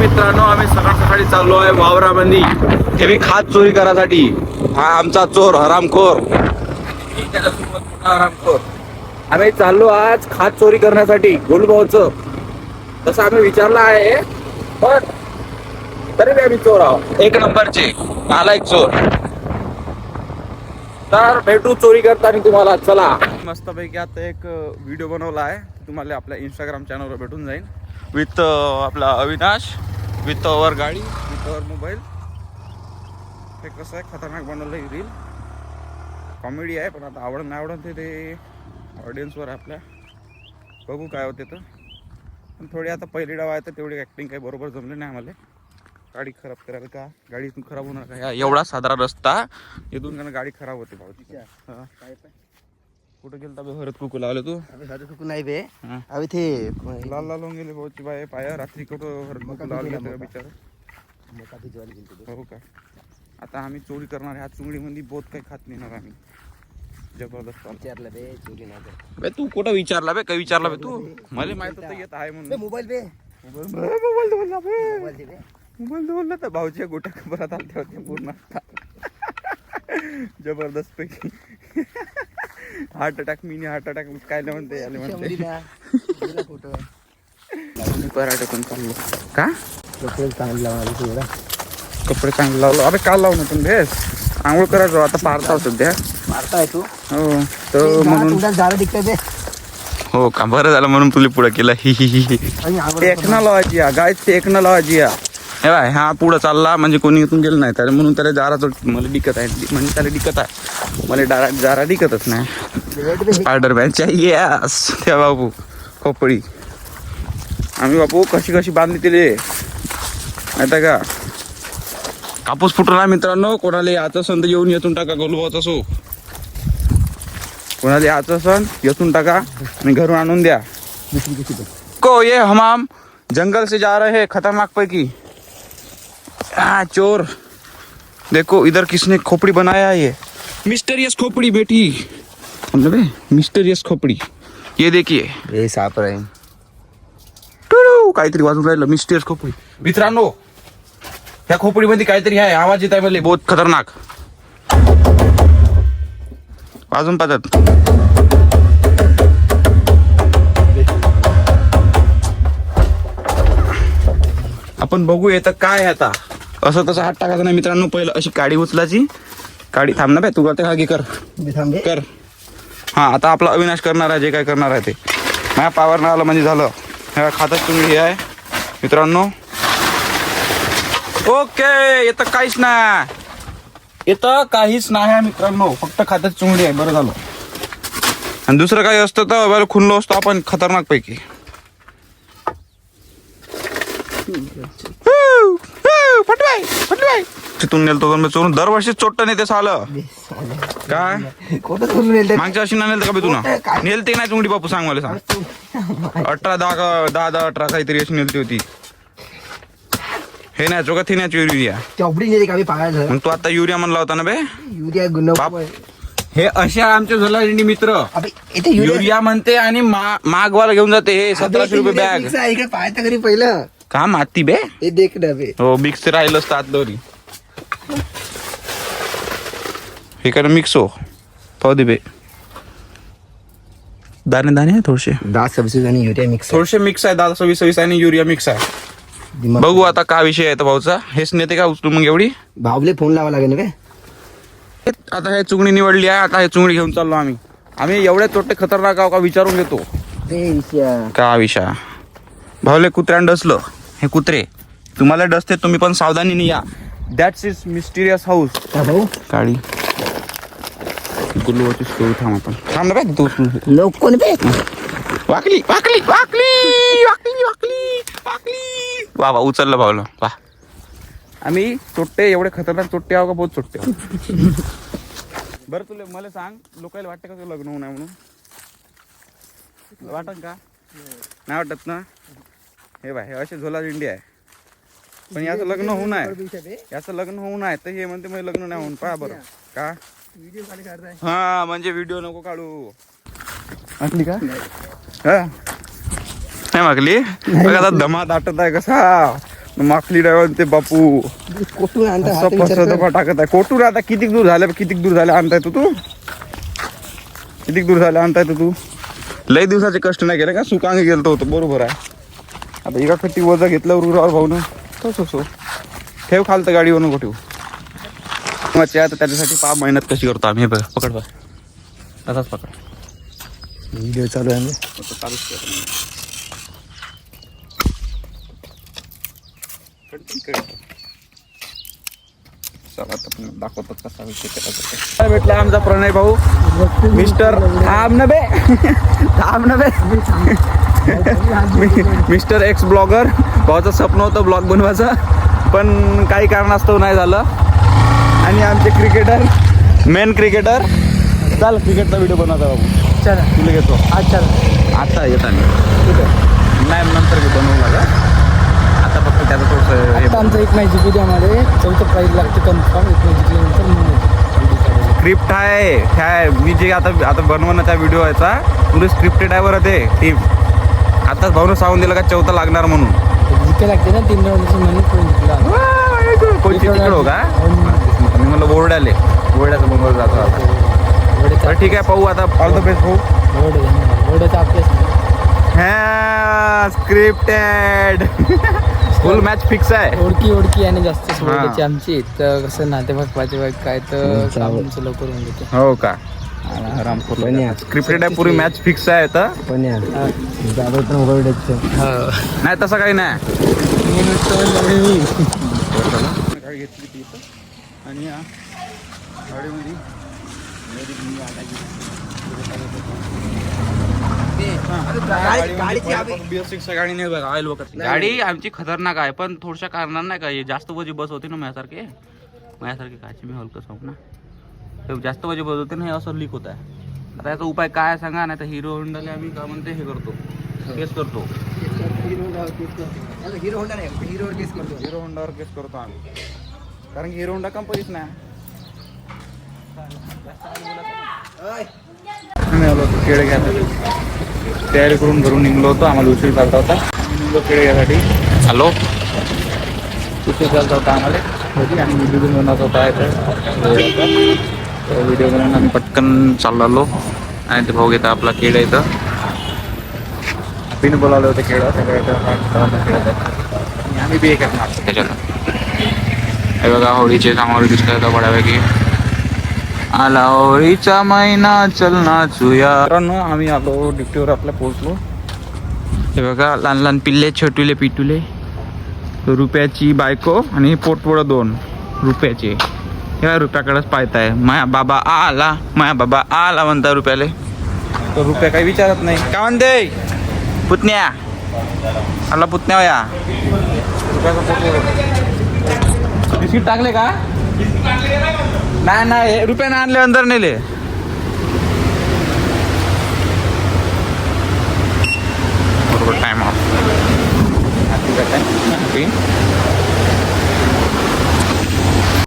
मित्रांनो, आम्ही सकाळी चाललो आहे वावरामध्ये. हे मी खात चोरी करायसाठी. हा आमचा चोर हरामखोर. हरामखोर. आम्ही चाललो आज खात चोरी करण्यासाठी गोलूभाऊचं. तसं आम्ही विचारलं आहे, पण तरी बी आम्ही चोर आहोत. एक नंबरचे नालायक चोर. तर भेटू चोरी करताना तुम्हाला. चला. मस्तपैकी आता एक व्हिडिओ बनवला आहे, तुम्हाला आपल्या इंस्टाग्राम चॅनलवर भेटून जाईल. विथ आपला अविनाश, विथ अवर गाडी, विथ अवर मोबाईल. हे कसं आहे, खतरनाक बनवलं ही रील. कॉमेडी आहे, पण आता आवडत नाही आवडत ते ऑडियन्सवर आहे आपल्या. बघू काय होते तर. पण थोडी आता पहिली डाव आहे तर तेवढी ॲक्टिंग काही बरोबर जमली नाही आम्हाला. गाडी खराब करायला का, गाडी इथून खराब होणार का, एवढा साधारण रस्ता इथून गाडी खराब होते भाऊ. कुठे गेलता बे हरत कुकू लावलं तू? हरत कुकू नाही बे, अभी ते लाल लाल होऊन गेले भाऊची बाय पाया. रात्री कुठं हरत कुकू लावलं बिचार. हो का. आता आम्ही चोरी करणार. ह्या चुंगडीमध्ये बोत काही खात नाही आम्ही. जबरदस्त विचारलं बे, चोरी नाही करत. बे तू कुठं विचारला बे, काही विचारला बे तू? मला माहित होतं येत आहे म्हणून. मोबाईल बे, मोबाईल बोलला तर भाऊच्या गोट्या खबरात आलते होते पूर्ण. जबरदस्त पैकी heart attack, mini heart attack काय नाही म्हणते याला म्हणते. पराठे पण चाललो का. कपडे चांगले लावणार, कपडे चांगले लावलो. अबे काल लावून पण बेस आंघोळ करायचो. आता पारता सध्या मारताय तू. हो तर म्हणून झाडं दिखतंय बे. हो का, बरं झालं म्हणून तुला पुढे केलं. ही टेक्नॉलॉजी गायच, टेक्नॉलॉजी. हे बाय, हा पुढं चालला म्हणजे कोणी इथून गेलं नाही त्याला, म्हणून त्याला जाराचं मला दिक्कत आहे. म्हणजे त्याला दिक्कत आहे, मला जारा दिक्कतच नाही. स्पायडरमॅन चाहिए त्या बापू खोपडी. आम्ही बापू कशी कशी बांधली तिले माहिती का. कापूस फुटला मित्रांनो. कोणाला याचं सण तर येऊन येतून टाका. गोलूभाऊचा सो कोणाला याचं सण येतून टाका आणि घरून आणून द्या. को ये हम जंगल से जा रहे हैं खतरनाक पैकी. चोर देखो इधर किसने खोपड़ी बनाया है. ये मिस्टीरियस खोपड़ी बेटी, मिस्टीरियस खोपड़ी. ये देखिए हे साप आहे. काहीतरी वाजून राहिलं. मिस्टीरियस खोपड़ी मित्रांनो. ह्या खोपडीमध्ये काहीतरी आहे. आवाज येत आहे मला बहुत खतरनाक. वाजून पाहतात. आपण बघू येतं काय आता. असं तसं हात टाकायचं नाही मित्रांनो. पहिलं अशी काडी उचलायची. काडी थांब ना बाय, तू करते का कर कर. हा आता आपला अविनाश करणार आहे जे काय करणार आहे ते. माझ्या पावर नाही आलं म्हणजे झालं. ह्या खातच तुम्ही हे आहे मित्रांनो. ओके, येतं काहीच नाही. येतं काहीच नाही मित्रांनो, फक्त खातच चुंगडी आहे. बरं झालं. आणि दुसरं काही असतं तर खुनलो असतो आपण खतरनाक पैकी. तिथून नेलतो चोरून. दरवर्षी चोट्ट नेते सालं काय. मागच्या वर्षी ना नेलतं का बे तुला? नेलते नाही चुंगडी बापू, सांग मला सांग. 18 10 18 काहीतरी अशी नेलती होती. हे नाही चोका ती नाही युरिया. मग तू आता युरिया म्हणला होता ना बे. युरिया हे असे आमचे झोलांडी मित्र. युरिया म्हणते आणि मागवाला घेऊन जाते. हे 1700 रुपये बॅग. पाहायचं घरी पहिलं का माती बे. हे देख डबे. हो मिक्स राहिलं असतं आतलवरी. हे काय मिक्स हो पाहू दे बे. दाणे दाणे आहे थोडेसे. 10-26 आणि युरिया मिक्स. थोडेसे मिक्स आहे. 10-26 आणि युरिया मिक्स आहे. बघू आता काय विषय आहे भाऊचा. हेच नेते का उचलून मग एवढी. भावले फोन लावा लागेल ना. आता हे चुंगडी निवडली आहे. आता हे चुंगडी घेऊन चाललो आम्ही. आम्ही एवढे तोटे खतरनाक आहो का विचारून घेतो. का विषय भावले कुत्र्यानं डसलं. हे कुत्रे तुम्हाला डसते, तुम्ही पण सावधानीने या. That's is mysterious house. काळी गुल्लूची स्टोरी थांब आपण. थांब ना तू लोक कोण बे. वाकली वाकली वाकली वाकली वाकली वाकली. वा वा उचललं भावलं. वा आम्ही चोट्टे एवढे खतरनाक चोट्टे आहो का बहुत चोट्टे. बरं तुला मला सांग, लोकांना वाटतं का तुला लग्न होऊ नये म्हणून? वाटत का नाही वाटत ना. हे बाय हे असे झोला इंडिया आहे. पण याचं लग्न होऊ नये. याचं लग्न होऊ नये तर हे म्हणते मग लग्न नाही होऊन. पहा बरं का. हा म्हणजे व्हिडिओ नको काढू. वाटली का नाही वाकली. बघ आता दमात आटत आहे कसा. माकली ड्रायव्हर ते बापू कुठून आणता हा तर सप्पा विचार कर. सप्पा टाकत आहे. कोटून आता किती दूर झाले आणताय तू किती दूर झाले आणताय तू लय दिवसाचे कष्ट नाही केले का सुकांगे गेलतो होतो बरोबर आहे. आता एका खट्टी वजा घेतलं उरावर भाऊन सो ठेव खालतं गाडीवर नको ठेवू मग आता त्याच्यासाठी पा मेहनत कशी करतो आम्ही. हे बघ पकड बघ तसाच पकड व्हिडिओ चालू आहे चालूच चला आता दाखवतो कसा विषय केला भेटला आमचा प्रणय भाऊ मिस्टर मिस्टर एक्स ब्लॉगर. भाऊचं स्वप्न होतं ब्लॉग बनवायचं पण काही कारणास्तव नाही झालं. आणि आमचे क्रिकेटर मेन क्रिकेटर चाल क्रिकेटचा व्हिडिओ बनवता बाबू चला तुला घेतो अच्छा आता येताना नाही नंतर मी बनवू का आता फक्त त्याचं थोडंसं आमचं एक मॅच जिंकू द्यामध्ये 4th प्राईज लागते कन्फर्म. एक मॅच जिंकल्यानंतर स्क्रिप्ट आहे मी जे आता बनवण्याचा व्हिडिओ याचा पुरे स्क्रिप्टेड आहे बरं ते टीम. आताच भाऊनं सांगून दिलं का 4था लागणार म्हणून जिंकायला लागते ना 3 राऊंडची म्हणून कोण जिंकला कोणती तिकडं हो का मी म्हणलं बोर्ड्याचं बनवलं जातं. ठीक आहे पाहू आता ऑल द बेस्ट भाऊ. ओढ्याचा अभ्यास हा स्क्रिप्टेड फुल मॅच फिक्स आहे. ओळखी आणि जास्त सोडायची आमची तर कसं नातेवाईक काय तर कामचं लवकर होऊन देते. हो का स्क्रिप्टेड आहे पुरी मॅच फिक्स आहे तर नाही तसं काही नाही. गाडी घेतली ती आणि गाडीमध्ये गाडी आमची खतरनाक आहे पण थोडशा कारणांना नाही का जास्त वजी बस होती ना माझ्यासारखे कायची मी हलकं सांगू ना जास्त वजी बस होते ना हे असं लीक होत आहे. आता याचा उपाय काय सांगा नाही तर हिरो होंडाला आम्ही काय म्हणते हे करतो केस करतो हिरो होंडावर केस करतो आम्ही कारण की हिरो होंडा कंपनीच नाही. आम्ही आलो होतो केळे घ्यायसाठी तयारी करून घरून निघलो होतो. आम्हाला उशीर चालता होता निघलो केळे घ्यायसाठी. हॅलो उशीर चालता होता आम्हाला आणि व्हिडिओ बनवत होता व्हिडिओ बनवून आम्ही पटकन चाललो आणि ते भाऊ घेता आपला केळं इथं पिन बोलावलं होतं केळं सगळं आम्ही बी एकच मागतो त्याच्यात. हे बघा होळीचे सामोरे दिसत बऱ्यापैकी आला होळीचा महिना चल नाचूया. मित्रांनो आम्ही आलो ड्युटीवर आपल्या पोहोचलो. हे बघा लहान लहान पिल्ले छोटुले पिटुले रुपयाची बायको आणि पोटवळ 2 रुपयाचे. हे रुपयाकडेच पाहताय माया बाबा आला म्हणता रुपयाले तर रुपया काही विचारत नाही. काय म्हणते पुतण्या आला पुतण्या या रुपयाचा पोटवळ बिस्किट टाकले का नाही रुपयाने आणले अंदर नेले